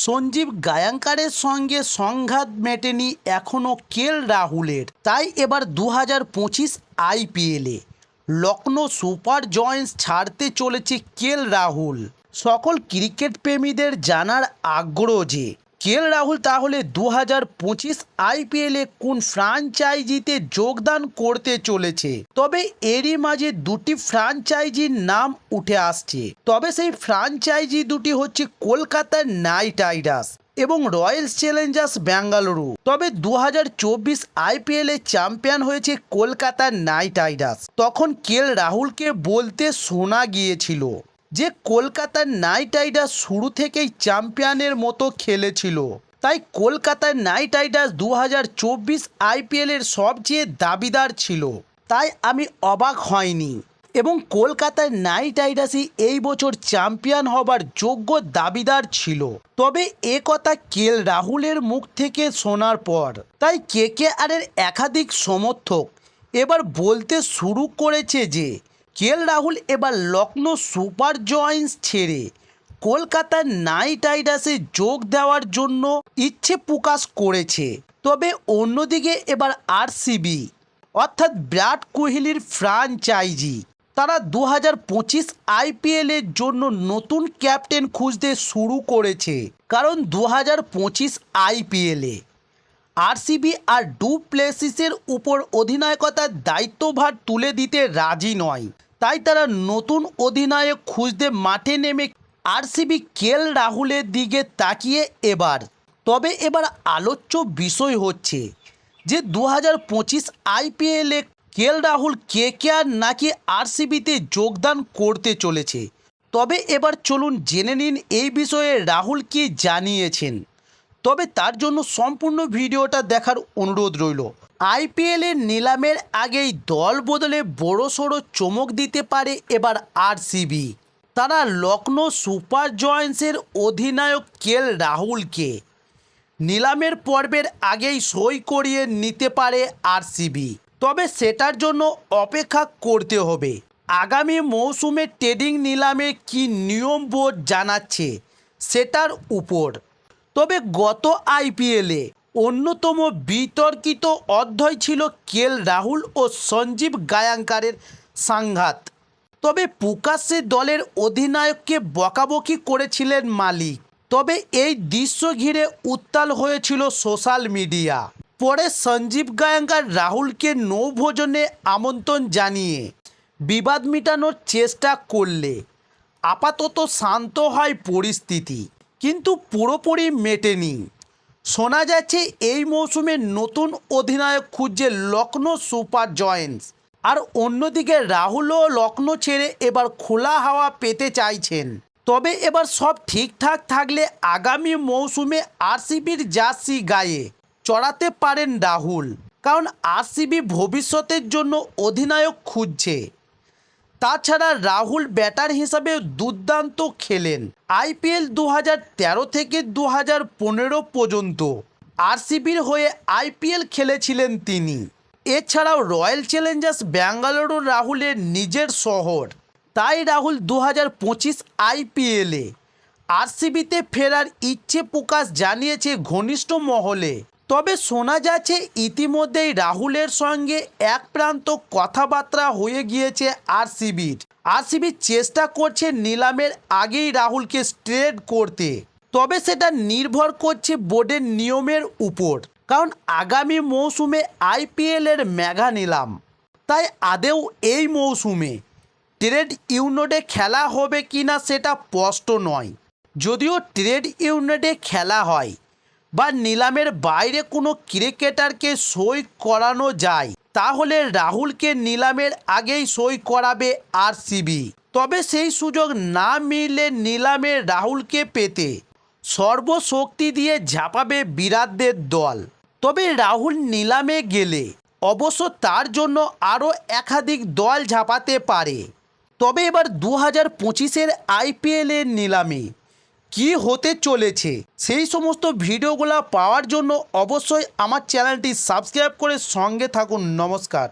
সঞ্জীব গায়াঙ্কারের সঙ্গে সংঘাত মেটেনি এখনও কেএল রাহুলের। তাই এবার 2025 আইপিএলে লখনৌ সুপার জয়েন্টস ছাড়তে চলেছে কেএল রাহুল। সকল ক্রিকেট প্রেমীদের জানার আগ্রহ যে কেএল রাহুল তাহলে 2025 আইপিএলে কোন ফ্র্যাঞ্চাইজিতে যোগদান করতে চলেছে। তবে এরই মাঝে দুটি ফ্র্যাঞ্চাইজির নাম উঠে আসছে। তবে সেই ফ্র্যাঞ্চাইজি দুটি হচ্ছে কলকাতার নাইট রাইডার্স এবং রয়্যাল চ্যালেঞ্জার্স ব্যাঙ্গালুরু। তবে 2024 আইপিএলে চ্যাম্পিয়ন হয়েছে কলকাতার নাইট রাইডার্স। তখন কেএল রাহুলকে বলতে শোনা গিয়েছিল যে কলকাতার নাইট রাইডার্স শুরু থেকেই চ্যাম্পিয়নের মতো খেলেছিল, তাই কলকাতার নাইট রাইডার্স 2024 আইপিএলের সবচেয়ে দাবিদার ছিল। তাই আমি অবাক হয়নি এবং কলকাতার নাইট রাইডার্সই এই বছর চ্যাম্পিয়ন হবার যোগ্য দাবিদার ছিল। তবে এ কথা কেএল রাহুলের মুখ থেকে শোনার পর তাই কেকেআরের একাধিক সমর্থক এবার বলতে শুরু করেছে যে কেএল রাহুল এবার লখনৌ সুপার জয়েন্টস ছেড়ে কলকাতার নাইট রাইডার্সে যোগ দেওয়ার জন্য ইচ্ছে প্রকাশ করেছে। তবে অন্যদিকে এবার আরসিবি অর্থাৎ বিরাট কোহলির ফ্র্যাঞ্চাইজি তারা 2025 আইপিএলের জন্য নতুন ক্যাপ্টেন খুঁজতে শুরু করেছে। কারণ 2025 আইপিএলে আরসিবি আর ডু প্লেসিসের উপর অধিনায়কতার দায়িত্বভার তুলে দিতে রাজি নয়। তাই তারা নতুন অধিনায়ক খুঁজতে মাঠে নেমে আরসিবি কেএল রাহুলের দিকে তাকিয়ে তবে এবার আলোচ্য বিষয় হচ্ছে যে 2025 আইপিএলে কেএল রাহুল কেকেআর নাকি আরসিবিতে যোগদান করতে চলেছে। তবে এবার চলুন জেনে নিন এই বিষয়ে রাহুল কি জানিয়েছেন। তবে তার জন্য সম্পূর্ণ ভিডিওটা দেখার অনুরোধ রইল। আইপিএলের নিলামের আগেই দল বদলে বড়সড় চমক দিতে পারে এবার আরসিবি। তারা লখনৌ সুপার জয়েন্টসের অধিনায়ক কেএল রাহুলকে নিলামের পর্বের আগেই সই করিয়ে নিতে পারে আরসিবি। তবে সেটার জন্য অপেক্ষা করতে হবে। আগামী মৌসুমে ট্রেডিং নিলামে কী নিয়ম বোর্ড জানাচ্ছে সেটার উপর। তবে গত আইপিএলে অন্যতম বিতর্কিত অধ্যায় ছিল কেএল রাহুল ও সঞ্জীব গায়াঙ্কারের সংঘাত। তবে প্রকাশ্যে দলের অধিনায়ককে বকাবকি করেছিলেন মালিক। তবে এই দৃশ্য ঘিরে উত্তাল হয়েছিল সোশ্যাল মিডিয়া। পরে সঞ্জীব গায়াঙ্কার রাহুলকে নৌভোজনে আমন্ত্রণ জানিয়ে বিবাদ মেটানোর চেষ্টা করলে আপাতত শান্ত হয় পরিস্থিতি, কিন্তু পুরোপুরি মেটেনি। শোনা যাচ্ছে এই মৌসুমে নতুন অধিনায়ক খুঁজছে লখনৌ সুপার জয়েন্টস। আর অন্যদিকে রাহুলও লখনৌ ছেড়ে এবার খোলা হাওয়া পেতে চাইছেন। তবে এবার সব ঠিকঠাক থাকলে আগামী মৌসুমে আরসিবির জার্সি গায়ে চড়াতে পারেন রাহুল। কারণ আরসিবি ভবিষ্যতের জন্য অধিনায়ক খুঁজছে। তাছাড়া রাহুল ব্যাটার হিসাবে দুর্দান্ত খেলেন। আইপিএল 2013 থেকে 2015 পর্যন্ত আরসিবির হয়ে আইপিএল খেলেছিলেন তিনি। এছাড়াও রয়্যাল চ্যালেঞ্জার্স ব্যাঙ্গালুরু রাহুলের নিজের শহর। তাই রাহুল 2025 আইপিএলে আরসিবিতে ফেরার ইচ্ছে প্রকাশ জানিয়েছে ঘনিষ্ঠ মহলে। তবে শোনা যাচ্ছে ইতিমধ্যেই রাহুলের সঙ্গে এক প্রান্ত কথাবার্তা হয়ে গিয়েছে আরসিবির। আরসিবি চেষ্টা করছে নিলামের আগেই রাহুলকে ট্রেড করতে। তবে সেটা নির্ভর করছে বোর্ডের নিয়মের উপর। কারণ আগামী মৌসুমে আইপিএলের মেগা নিলাম। তাই আদেও এই মৌসুমে ট্রেড ইউনিটে খেলা হবে কিনা সেটা স্পষ্ট নয়। যদিও ট্রেড ইউনিটে খেলা হয় বা নিলামের বাইরে কোনো ক্রিকেটারকে সই করানো যায় তাহলে রাহুলকে নিলামের আগেই সই করাবে আরসিবি। তবে সেই সুযোগ না মিললে নিলামে রাহুলকে পেতে সর্বশক্তি দিয়ে ঝাঁপাবে বিরাটদের দল। তবে রাহুল নিলামে গেলে অবশ্য তার জন্য আরও একাধিক দল ঝাঁপাতে পারে। তবে এবার 2025 আইপিএলের নিলামে কি হতে চলেছে সেই সমস্ত ভিডিওগুলো পাওয়ার জন্য অবশ্যই আমার চ্যানেলটি সাবস্ক্রাইব করে সঙ্গে থাকুন। নমস্কার।